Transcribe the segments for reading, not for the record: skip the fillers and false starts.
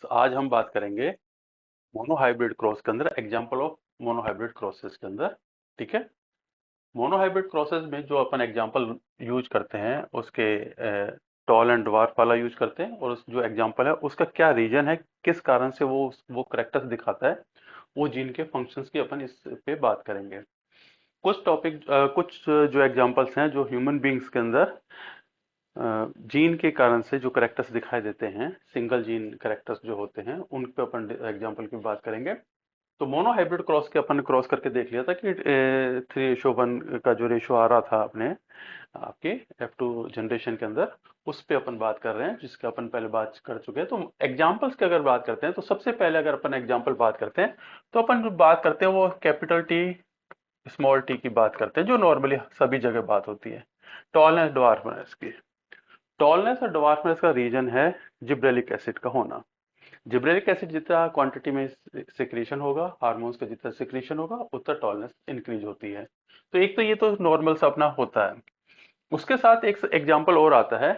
तो आज हम बात करेंगे मोनोहाइब्रिड क्रॉस के अंदर एग्जांपल ऑफ मोनोहाइब्रिड क्रॉसेस के अंदर। ठीक है। मोनोहाइब्रिड क्रॉसेस में जो अपन एग्जांपल यूज करते हैं उसके टॉल एंड ड्वार्फ वाला यूज करते हैं, और उस जो एग्जांपल है उसका क्या रीजन है, किस कारण से वो करेक्टर्स दिखाता है, वो जीन के फंक्शंस की अपन इस पे बात करेंगे। कुछ जो एग्जांपल्स हैं जो ह्यूमन बींग्स के अंदर जीन के कारण से जो करेक्टर्स दिखाई देते हैं, सिंगल जीन करेक्टर्स जो होते हैं, उन पे अपन एग्जांपल की बात करेंगे। तो मोनोहाइब्रिड क्रॉस के अपन क्रॉस करके देख लिया था कि 3:1 का जो रेशो आ रहा था अपने आपके F2 जनरेशन के अंदर, उस पे अपन बात कर रहे हैं, जिसके अपन पहले बात कर चुके हैं। तो एग्जांपल्स की अगर बात करते हैं तो सबसे पहले अगर अपन एग्जांपल बात करते हैं तो अपन जो बात करते हैं वो कैपिटल टी स्मॉल टी की बात करते हैं, जो नॉर्मली सभी जगह बात होती है। टॉलनेस ड्वार्फनेस की। टॉलनेस और ड्वार्फनेस का रीजन है जिब्रेलिक एसिड का होना। जिब्रेलिक एसिड जितना क्वांटिटी में सिक्रीशन होगा, हार्मोन्स का जितना सिक्रीशन होगा, उतना टॉलनेस इंक्रीज होती है। तो एक तो ये तो नॉर्मल सा अपना होता है। उसके साथ एक एग्जांपल और आता है,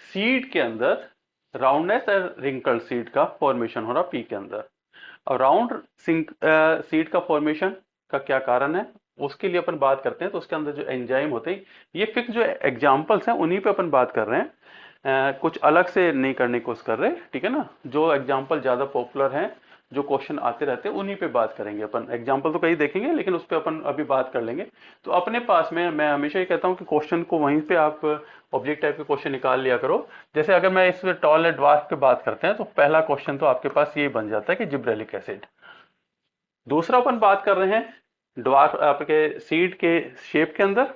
सीड के अंदर राउंडनेस और रिंकल सीड का फॉर्मेशन हो रहा पी के अंदर। अब राउंड सीड का फॉर्मेशन का क्या कारण है, उसके लिए अपन बात करते हैं। तो उसके अंदर जो एंजाइम होते हैं, ये फिक्स जो एग्जांपल्स हैं उन्हीं पे अपन बात कर रहे हैं। कुछ अलग से नहीं करने की कोशिश कर रहे, ठीक है ना। जो एग्जांपल ज्यादा पॉपुलर हैं, जो क्वेश्चन आते रहते हैं, उन्हीं पे बात करेंगे अपन। एग्जांपल तो कई देखेंगे लेकिन उस पे अपन अभी बात कर लेंगे। तो अपने पास में मैं हमेशा ये कहता हूँ कि क्वेश्चन को वहीं पे आप ऑब्जेक्ट टाइप के क्वेश्चन निकाल लिया करो। जैसे अगर मैं इस टॉल एंड ड्वार्फ पे बात करते हैं तो पहला क्वेश्चन तो आपके पास ये बन जाता है कि जिब्रेलिक एसिड। दूसरा अपन बात कर रहे हैं ड्वार्फ आपके सीड के शेप के अंदर।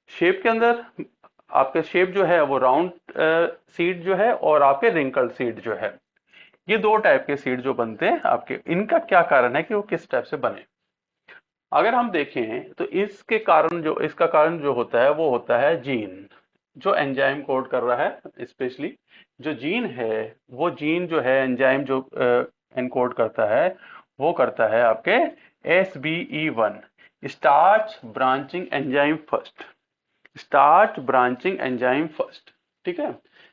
शेप के अंदर आपके शेप जो है वो राउंड सीड जो है, और आपके रिंकल सीड जो है, ये दो टाइप के सीड जो बनते हैं आपके, इनका क्या कारण है कि वो किस टाइप से बने। अगर हम देखें तो इसका कारण जो होता है वो होता है जीन, जो एंजाइम कोड कर रहा है। स्पेशली जो जीन है, वो जीन जो है एंजाइम जो एनकोड करता है, वो करता है आपके SBE1, starch branching enzyme first. Starch branching enzyme first. ठीक है।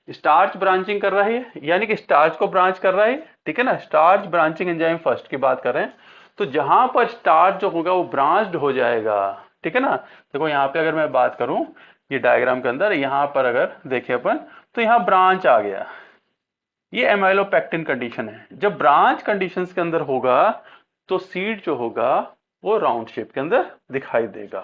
स्टार्च ब्रांचिंग कर रहा है, यानी कि स्टार्च को ब्रांच कर रहा है। ठीक है ना, स्टार्च ब्रांचिंग एंजाइम फर्स्ट की बात कर रहे हैं। तो जहां पर स्टार्च जो होगा वो ब्रांच्ड हो जाएगा। ठीक है ना। देखो यहाँ पे अगर मैं बात करूं, ये डायग्राम के अंदर यहाँ पर अगर देखें अपन, तो यहाँ ब्रांच आ गया। ये एमाइलोपेक्टिन कंडीशन है। जब ब्रांच कंडीशंस के अंदर होगा तो सीड जो होगा वो राउंड शेप के अंदर दिखाई देगा।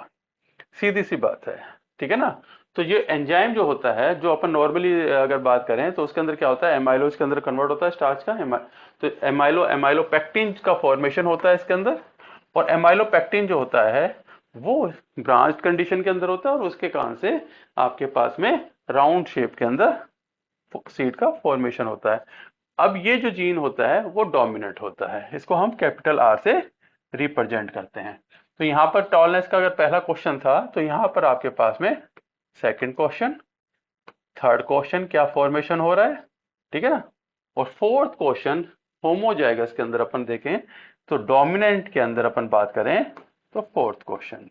सीधी सी बात है। ठीक है ना। तो ये एंजाइम जो होता है, जो अपन नॉर्मली अगर बात करें तो उसके अंदर क्या होता है, एमाइलोज के अंदर कन्वर्ट होता है स्टार्च का तो एमाइलोपेक्टिन का फॉर्मेशन होता है इसके अंदर। और एमाइलोपेक्टिन जो होता है वो ब्रांच कंडीशन के अंदर होता है, और उसके कारण से आपके पास में राउंड शेप के अंदर सीड का फॉर्मेशन होता है। अब ये जो जीन होता है वो डोमिनेंट होता है, इसको हम कैपिटल आर से रिप्रेजेंट करते हैं। तो यहाँ पर टॉलनेस का अगर पहला क्वेश्चन था, तो यहाँ पर आपके पास में सेकंड क्वेश्चन, थर्ड क्वेश्चन क्या फॉर्मेशन हो रहा है, ठीक है ना, और फोर्थ क्वेश्चन होमोजाइगस के अंदर अपन देखें तो डोमिनेंट के अंदर अपन बात करें तो फोर्थ क्वेश्चन।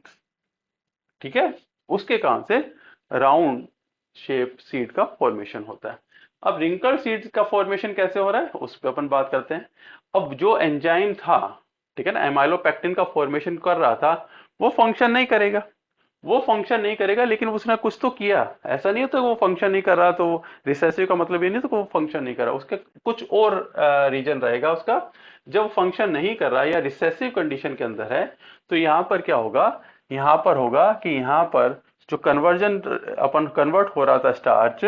ठीक है। उसके कारण से राउंड शेप सीड का फॉर्मेशन होता है। अब रिंकल सीड का फॉर्मेशन कैसे हो रहा है उस पर अपन बात करते हैं। अब जो एंजाइम था, ठीक है ना, एमाइलोपेक्टिन का फॉर्मेशन कर रहा था, वो फंक्शन नहीं करेगा। वो फंक्शन नहीं करेगा, लेकिन उसने कुछ तो किया। ऐसा नहीं होता वो फंक्शन नहीं कर रहा तो रिसेसिव का मतलब ये नहीं तो वो फंक्शन नहीं कर रहा, उसके कुछ और रीजन रहेगा उसका। जब फंक्शन नहीं कर रहा या रिसेसिव कंडीशन के अंदर है, तो यहाँ पर क्या होगा, यहाँ पर होगा कि यहाँ पर जो कन्वर्जन अपन कन्वर्ट हो रहा था स्टार्च,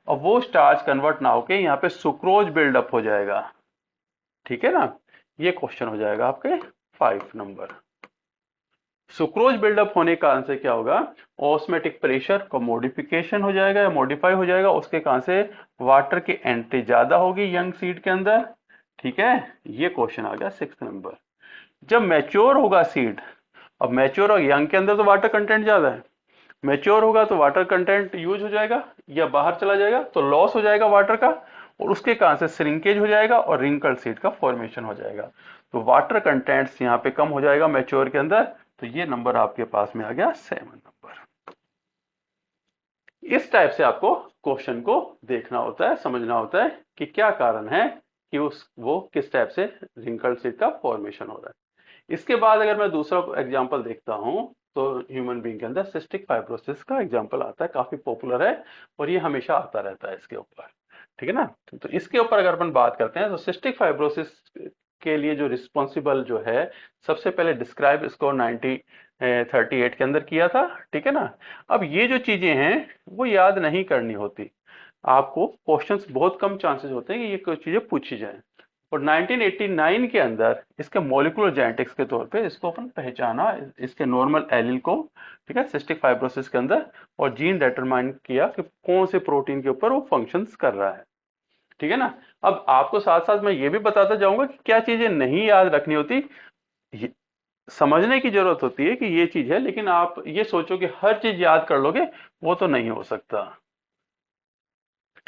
और वो स्टार्च कन्वर्ट ना होके यहाँ पे सुक्रोज बिल्डअप हो जाएगा। ठीक है ना। ये क्वेश्चन हो जाएगा आपके 5 नंबर। सुक्रोज बिल्डअप होने के कारण से क्या होगा, ऑस्मेटिक प्रेशर का मॉडिफिकेशन हो जाएगा या मॉडिफाई हो जाएगा, उसके कारण से वाटर की एंट्री ज्यादा होगी यंग सीड के अंदर। ठीक है। ये क्वेश्चन आ गया 6 नंबर। जब मैच्योर होगा सीड, अब मैच्योर और यंग के अंदर तो वाटर कंटेंट ज्यादा है, मैच्योर होगा तो वाटर कंटेंट यूज हो जाएगा या बाहर चला जाएगा, तो लॉस हो जाएगा वाटर का, और उसके कारण से श्रिंकेज हो जाएगा और रिंकल सीड का फॉर्मेशन हो जाएगा। तो वाटर कंटेंट्स यहाँ पे कम हो जाएगा मैच्योर के अंदर। तो ये नंबर आपके पास में आ गया 7 नंबर। इस टाइप से आपको क्वेश्चन को देखना होता है, समझना होता है कि क्या कारण है कि वो किस टाइप से रिंकल्ड सीट का फॉर्मेशन हो रहा है। इसके बाद अगर मैं दूसरा एग्जांपल देखता हूं तो ह्यूमन बीइंग के अंदर सिस्टिक फाइब्रोसिस का एग्जांपल आता है, काफी पॉपुलर है और ये हमेशा आता रहता है इसके ऊपर, ठीक है ना। तो इसके ऊपर अगर अपन बात करते हैं तो सिस्टिक फाइब्रोसिस के लिए जो रिस्पॉन्सिबल जो है, सबसे पहले डिस्क्राइब इसको 1938 के अंदर किया था, ठीक है ना। अब ये जो चीजें हैं वो याद नहीं करनी होती आपको, क्वेश्चंस बहुत कम चांसेस होते हैं कि ये कोई चीजें पूछी जाए। और 1989 के अंदर इसके मॉलिक्यूलर जेनेटिक्स के तौर पे इसको अपन पहचाना, इसके नॉर्मल एलील को, ठीक है, सिस्टिक फाइब्रोसिस के अंदर, और जीन डिटरमाइन किया कि कौन से प्रोटीन के ऊपर वो फंक्शंस कर रहा है, ठीक है ना। अब आपको साथ साथ मैं ये भी बताता जाऊंगा कि क्या चीजें नहीं याद रखनी होती, ये समझने की जरूरत होती है कि ये चीज है, लेकिन आप ये सोचो कि हर चीज याद कर लोगे, वो तो नहीं हो सकता,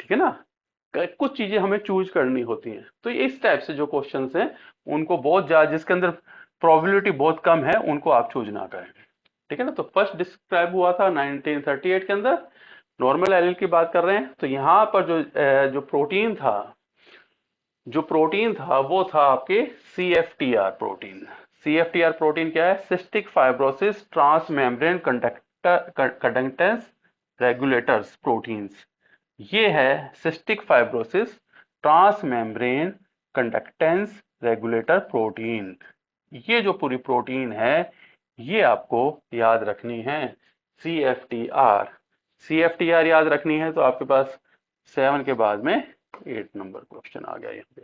ठीक है ना। कुछ चीजें हमें चूज करनी होती हैं, तो इस टाइप से जो क्वेश्चंस हैं उनको बहुत ज्यादा, जिसके अंदर प्रोबेबिलिटी बहुत कम है, उनको आप चूज ना करें, ठीक है ना। तो फर्स्ट डिस्क्राइब हुआ था 1938 के अंदर, नॉर्मल एलील की बात कर रहे हैं। तो यहाँ पर जो प्रोटीन था वो था आपके CFTR प्रोटीन। CFTR प्रोटीन क्या है? Cystic fibrosis transmembrane conductance regulators proteins. ये है cystic fibrosis transmembrane conductance regulator protein. ये जो पूरी प्रोटीन है ये आपको याद रखनी है, CFTR। CFTR याद रखनी है तो आपके पास 7 के बाद में 8 नंबर क्वेश्चन आ गया यहाँ पे,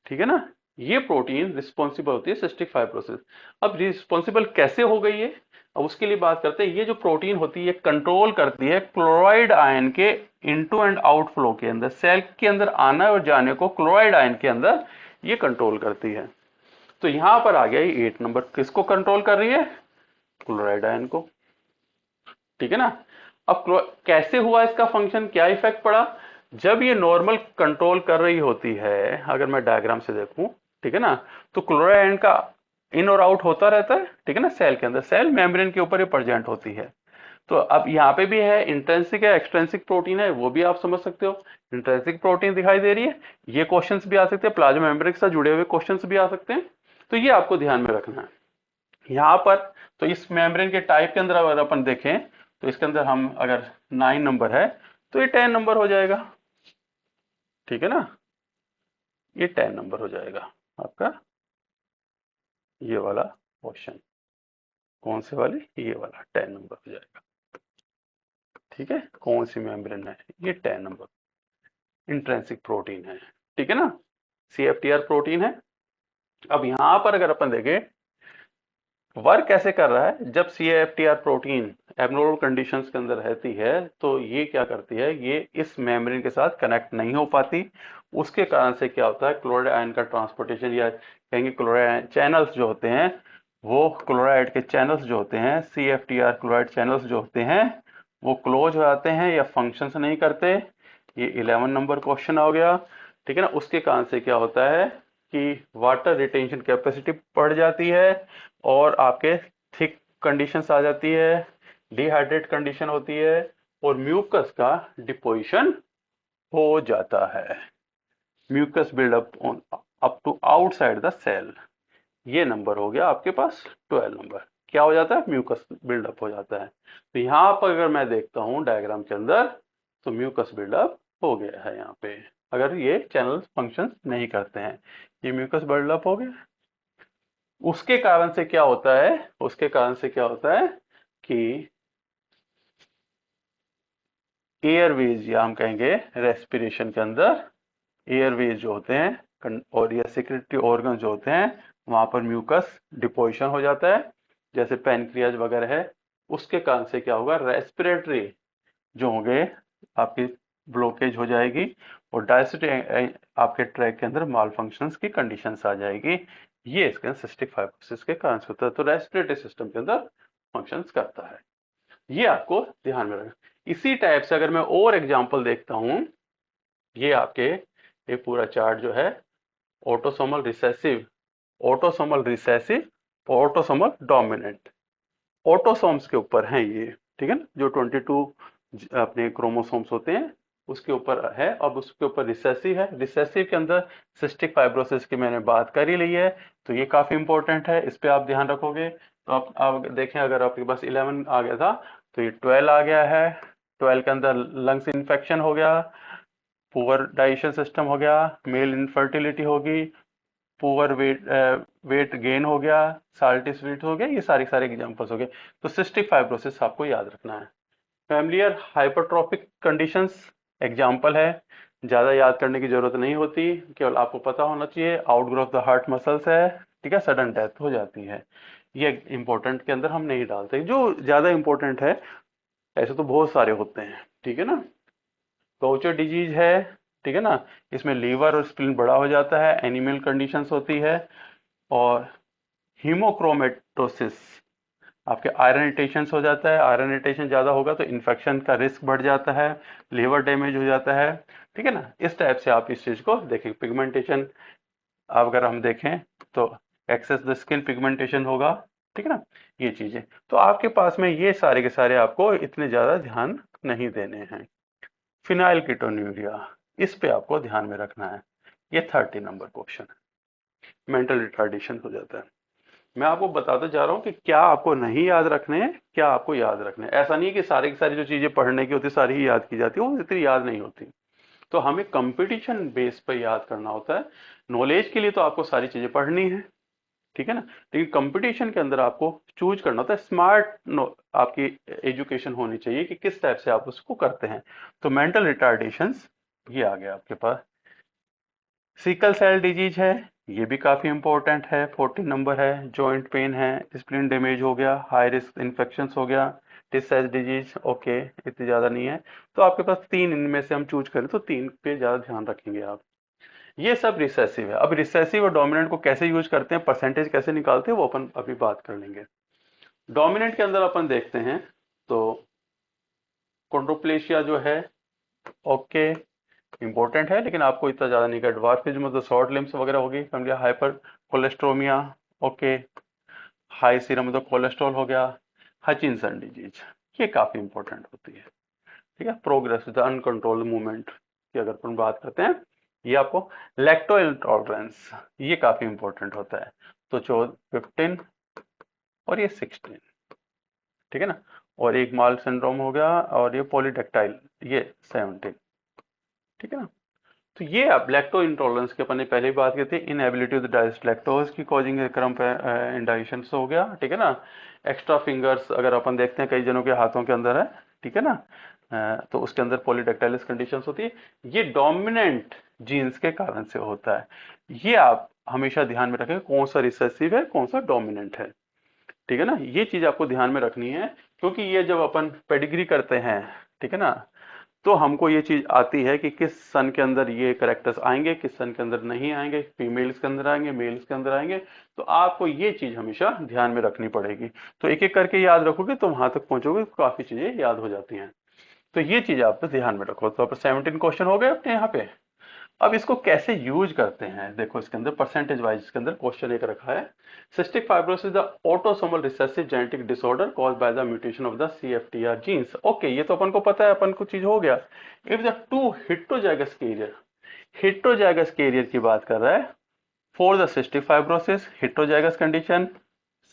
ठीक है ना। ये प्रोटीन रिस्पॉन्सिबल होती है सिस्टिक फाइब्रोसिस। अब रिस्पॉन्सिबल कैसे हो गई है, अब उसके लिए बात करते हैं। ये जो प्रोटीन होती है कंट्रोल करती है क्लोराइड आयन के इनटू एंड आउट फ्लो के अंदर, सेल के अंदर आना और जाने को क्लोराइड आयन के अंदर ये कंट्रोल करती है। तो यहां पर आ गया ये 8 नंबर, किसको कंट्रोल कर रही है? क्लोराइड आयन को, ठीक है ना। अब कैसे हुआ इसका फंक्शन, क्या इफेक्ट पड़ा? जब ये नॉर्मल कंट्रोल कर रही होती है, अगर मैं डायग्राम से देखूं, ठीक है ना, तो क्लोराइड का इन और आउट होता रहता है, ठीक है ना, सेल के अंदर, सेल मेम्ब्रेन के ऊपर ये प्रेजेंट होती है। तो अब यहाँ पे भी है, इंट्रिंसिक है एक्सट्रिंसिक प्रोटीन है, वो भी आप समझ सकते हो। इंट्रिंसिक प्रोटीन दिखाई दे रही है, ये क्वेश्चंस भी आ सकते हैं, प्लाज्मा मेम्ब्रेन के साथ जुड़े हुए क्वेश्चंस भी आ सकते हैं, तो ये आपको ध्यान में रखना है यहाँ पर। तो इस मेम्ब्रेन के टाइप के अंदर अगर अपन देखें तो इसके अंदर हम अगर 9 नंबर है तो ये 10 नंबर हो जाएगा, ठीक है ना, ये 10 नंबर हो जाएगा आपका ये वाला क्वेश्चन। कौन से वाले? ये वाला 10 नंबर हो जाएगा, ठीक है। कौन सी मेम्ब्रेन है? ये 10 नंबर इंट्रिंसिक प्रोटीन है, ठीक है ना, CFTR प्रोटीन है। अब यहां पर अगर अपन देखें वर्क कैसे कर रहा है, जब CFTR प्रोटीन एबनॉर्मल कंडीशंस के अंदर रहती है तो ये क्या करती है, ये इस मेम्ब्रेन के साथ कनेक्ट नहीं हो पाती। उसके कारण से क्या होता है, क्लोराइड आयन का ट्रांसपोर्टेशन, या कहेंगे क्लोराइड चैनल्स जो होते हैं, वो क्लोराइड के चैनल्स जो होते हैं, CFTR क्लोराइड चैनल्स जो होते हैं, वो क्लोज हो जाते हैं या फंक्शंस नहीं करते। ये 11 नंबर क्वेश्चन हो गया, ठीक है ना। उसके कारण से क्या होता है कि वाटर रिटेंशन कैपेसिटी बढ़ जाती है और आपके थिक कंडीशंस आ जाती है, डिहाइड्रेट कंडीशन होती है और म्यूकस का डिपोजिशन हो जाता है, mucus buildup on up to outside the cell. ये नंबर हो गया आपके पास 12 नंबर, क्या हो जाता है? म्यूकस बिल्डअप हो जाता है। तो यहाँ पर अगर मैं देखता हूँ डायग्राम के अंदर तो म्यूकस बिल्डअप हो गया है यहाँ पे, अगर ये चैनल फंक्शन नहीं करते हैं, ये म्यूकस बिल्डअप हो गया। उसके कारण से क्या होता है, उसके कारण से क्या होता है कि एयरवेज, या हम कहेंगे रेस्पिरेशन के अंदर एयरवेज जो होते हैं और या सेक्रेटरी ऑर्गन जो होते हैं, वहां पर म्यूकस डिपोजिशन हो जाता है, जैसे पैनक्रियाज वगैरह है। उसके कारण से क्या होगा, रेस्पिरेटरी जो होंगे आपकी ब्लॉकेज हो जाएगी और डायस्टिक आपके ट्रैक के अंदर माल फंक्शंस की कंडीशंस आ जाएगी। ये इसके सिस्टिक फाइब्रोसिस के कारण से होता है, तो रेस्पिरेटरी सिस्टम के अंदर फंक्शंस करता है, ये आपको ध्यान में रखना। इसी टाइप से अगर मैं और एग्जांपल देखता हूं, ये आपके ये पूरा चार्ट जो है autosomal recessive, autosomal recessive, autosomal dominant, autosomes के ऊपर हैं ये, ठीक है ना, जो 22 अपने क्रोमोसोम्स होते हैं उसके ऊपर है। अब उसके ऊपर रिसेसिव है, रिसेसिव के अंदर सिस्टिक फाइब्रोसिस की मैंने बात कर ही ली है, तो ये काफी इंपॉर्टेंट है, इस पे आप ध्यान रखोगे। तो आप देखें, अगर आपके पास 11 आ गया था तो ये 12 आ गया है। 12 के अंदर लंग्स इन्फेक्शन हो गया, पुअर डाइजेशन सिस्टम हो गया, मेल इनफर्टिलिटी होगी, पुअर वेट गेन हो गया, साल्टी स्वीट हो गया, ये सारे सारे एग्जांपल्स हो गए। तो सिस्टिक फाइब्रोसिस आपको याद रखना है। फैमिलियर हाइपरट्रॉफिक कंडीशंस एग्जाम्पल है, ज्यादा याद करने की जरूरत नहीं होती, केवल आपको पता होना चाहिए outgrow of the heart muscles है, ठीक है, सडन डेथ हो जाती है। ये इंपॉर्टेंट के अंदर हम नहीं डालते, जो ज्यादा इंपॉर्टेंट है, ऐसे तो बहुत सारे होते हैं, ठीक है ना। गौचर डिजीज है, ठीक है ना, इसमें लीवर और स्प्लीन बड़ा हो जाता है, एनिमल कंडीशंस होती है। और हीमोक्रोमेटोसिस, आपके आयरन रिटेशन हो जाता है, आयरन रिटेशन ज्यादा होगा तो इन्फेक्शन का रिस्क बढ़ जाता है, लीवर डैमेज हो जाता है, ठीक है ना। इस टाइप से आप इस चीज को देखें। पिगमेंटेशन, अगर हम देखें तो एक्सेस द स्किन पिगमेंटेशन होगा, ठीक है ना, ये चीजें। तो आपके पास में ये सारे के सारे आपको इतने ज्यादा ध्यान नहीं देने हैं। फिनाइल कीटोन्यूरिया, इस पे आपको ध्यान में रखना है, ये 30 नंबर क्वेश्चन है। मेंटल रिटार्डेशन हो जाता है। मैं आपको बताते जा रहा हूँ कि क्या आपको नहीं याद रखने हैं, क्या आपको याद रखने हैं। ऐसा नहीं है कि सारी की सारी जो चीजें पढ़ने की होती सारी ही याद की जाती है, वो इतनी याद नहीं होती। तो हमें कंपटीशन बेस पर याद करना होता है। नॉलेज के लिए तो आपको सारी चीजें पढ़नी है, ठीक है ना, लेकिन कंपटीशन के अंदर आपको चूज करना होता है। स्मार्ट आपकी एजुकेशन होनी चाहिए कि किस टाइप से आप उसको करते हैं। तो मेंटल रिटार्डेशंस ये आ गया आपके पास। सिकल सेल डिजीज है, ये भी काफी इंपॉर्टेंट है, 14 नंबर है। जॉइंट पेन है, स्प्लीन डैमेज हो गया, हाई रिस्क इन्फेक्शन हो गया, टिसाइज डिजीज, ओके, इतनी ज्यादा नहीं है। तो आपके पास तीन इनमें से हम चूज करें तो तीन पे ज्यादा ध्यान रखेंगे आप। ये सब रिसेसिव है। अब रिसेसिव और डोमिनेंट को कैसे यूज करते हैं, परसेंटेज कैसे निकालते हैं, वो अपन अभी बात कर लेंगे। डोमिनेंट के अंदर अपन देखते हैं तो कोंड्रोप्लेशिया जो है, ओके, इंपॉर्टेंट है, लेकिन आपको इतना ज्यादा नहीं कर। ड्वार्फिज्म मतलब शॉर्ट लिम्स वगैरह होगी, family hypercholesterolemia, okay, high serum मतलब कोलेस्ट्रॉल हो गया। हचिंसन डिजीज, ये काफी इंपॉर्टेंट होती है, ठीक है। प्रोग्रेस द अनकंट्रोल्ड मूवमेंट की अगर अपन बात करते हैं, ये आपको लैक्टो इंटॉलरेंस, ये काफी इंपॉर्टेंट होता है। तो 15 और ये 16, ठीक है ना। और एक माल सिंड्रोम हो गया, और ये पॉलीडेक्टाइल, ये 17, ठीक है ना। तो ये अब लैक्टो इंटॉलरेंस की अपन ने पहले ही बात की थी। इनएबिलिटी टू डाइजेस्ट लैक्टोज की कॉजिंग क्रम्प इंडाइजेशन हो गया, ठीक है ना। एक्स्ट्रा फिंगर्स अगर अपन देखते हैं कई जनों के हाथों के अंदर है, ठीक है ना, तो उसके अंदर पॉलीडेक्टाइलिस कंडीशंस होती है। ये डोमिनेंट जीन्स के कारण से होता है। ये आप हमेशा ध्यान में रखें, कौन सा रिसेसिव है कौन सा डोमिनेंट है, ठीक है ना। ये चीज आपको ध्यान में रखनी है, क्योंकि ये जब अपन पेडिग्री करते हैं, ठीक है ना, तो हमको ये चीज आती है कि किस सन के अंदर ये करेक्टर्स आएंगे, किस सन के अंदर नहीं आएंगे, फीमेल्स के अंदर आएंगे, मेल्स के अंदर आएंगे। तो आपको ये चीज हमेशा ध्यान में रखनी पड़ेगी। तो एक एक करके याद रखोगे तो वहां तक पहुंचोगे तो काफी चीजें याद हो जाती हैं। तो ये चीज आप ध्यान में रखो। तो 17 क्वेश्चन हो गए अपने यहाँ पे। अब इसको कैसे यूज करते हैं, देखो इसके अंदर परसेंटेज वाइज इसके अंदर क्वेश्चन एक रखा है। Cystic fibrosis the autosomal recessive genetic disorder caused by the mutation of the CFTR genes, okay, ये तो अपन को पता है, अपन को चीज हो गया। If the two heterozygous carrier, heterozygous carrier की बात कर रहा है for the cystic fibrosis, heterozygous condition,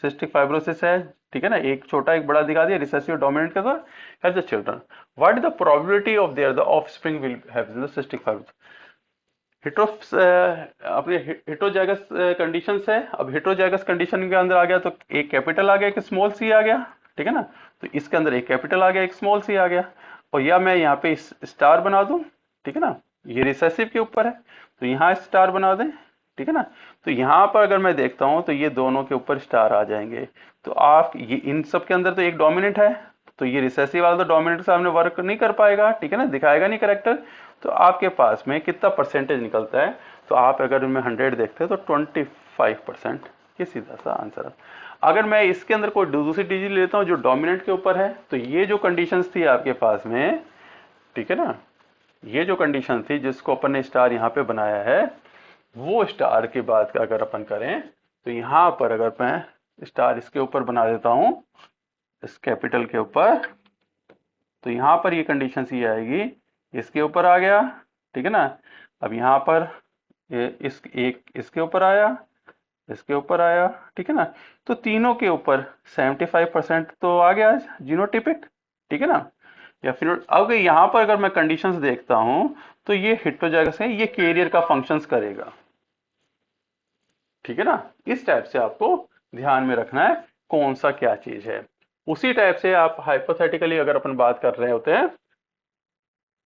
cystic fibrosis है, ठीक है ना, एक छोटा एक बड़ा दिखा दिया, रिसेसिव डोमिनेंट का था, has the children, what is the probability of their the offspring will have the cystic fibrosis. हिट्रोस अपने हिट्रोजाइगस कंडीशन है। अब हिट्रोजाइगस कंडीशन के अंदर आ गया तो एक कैपिटल आ गया, एक स्मॉल सी आ गया, ठीक है ना। तो इसके अंदर एक कैपिटल आ गया, एक स्मॉल सी आ गया, और या मैं यहाँ पे स्टार बना दूं, ठीक है ना, ये रिसेसिव के ऊपर है तो यहाँ स्टार बना दें, ठीक है ना। तो यहाँ पर अगर मैं देखता हूँ तो ये दोनों के ऊपर स्टार आ जाएंगे। तो आप ये इन सब के अंदर तो एक डोमिनेंट है, तो ये रिसेसिव वाला तो डोमिनेंट के सामने वर्क नहीं कर पाएगा, ठीक है ना, दिखाएगा नहीं करेक्टर। तो आपके पास में कितना परसेंटेज निकलता है, तो आप अगर उनमें 100 देखते हैं तो 25%, ये सीधा सा आंसर है। अगर मैं इसके अंदर कोई दूसरी डिजिट लेता हूँ जो डोमिनेंट के ऊपर है, तो ये जो कंडीशंस थी आपके पास में, ठीक है ना, ये जो कंडीशन थी जिसको अपन ने स्टार यहाँ पे बनाया है, वो स्टार की बात अगर अपन करें तो यहाँ पर अगर मैं स्टार इसके ऊपर बना देता हूँ, इस कैपिटल के ऊपर, तो यहाँ पर ये कंडीशन ये आएगी, इसके ऊपर आ गया, ठीक है ना। अब यहाँ पर ये इसके ऊपर आया, इसके ऊपर आया, ठीक है ना। तो तीनों के ऊपर 75% तो आ गया जीनोटिपिक, ठीक है ना। या फिर अब यहाँ पर अगर मैं कंडीशंस देखता हूं तो ये हेटेरोजाइगस है, ये कैरियर का फंक्शंस करेगा, ठीक है ना। इस टाइप से आपको ध्यान में रखना है कौन सा क्या चीज है। उसी टाइप से आप हाइपोथेटिकली अगर अपन बात कर रहे होते हैं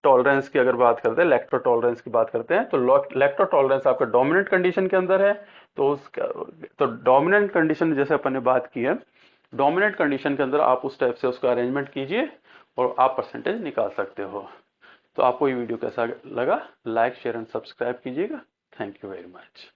टॉलरेंस की, अगर बात करते हैं लैक्टो टॉलरेंस की बात करते हैं, तो लैक्टो टॉलरेंस आपका डोमिनेंट कंडीशन के अंदर है। तो उसका तो डोमिनेंट कंडीशन जैसे अपन ने बात की है, डोमिनेंट कंडीशन के अंदर आप उस टाइप से उसका अरेंजमेंट कीजिए और आप परसेंटेज निकाल सकते हो। तो आपको ये वीडियो कैसा लगा, लाइक शेयर एंड सब्सक्राइब कीजिएगा। Thank you very much.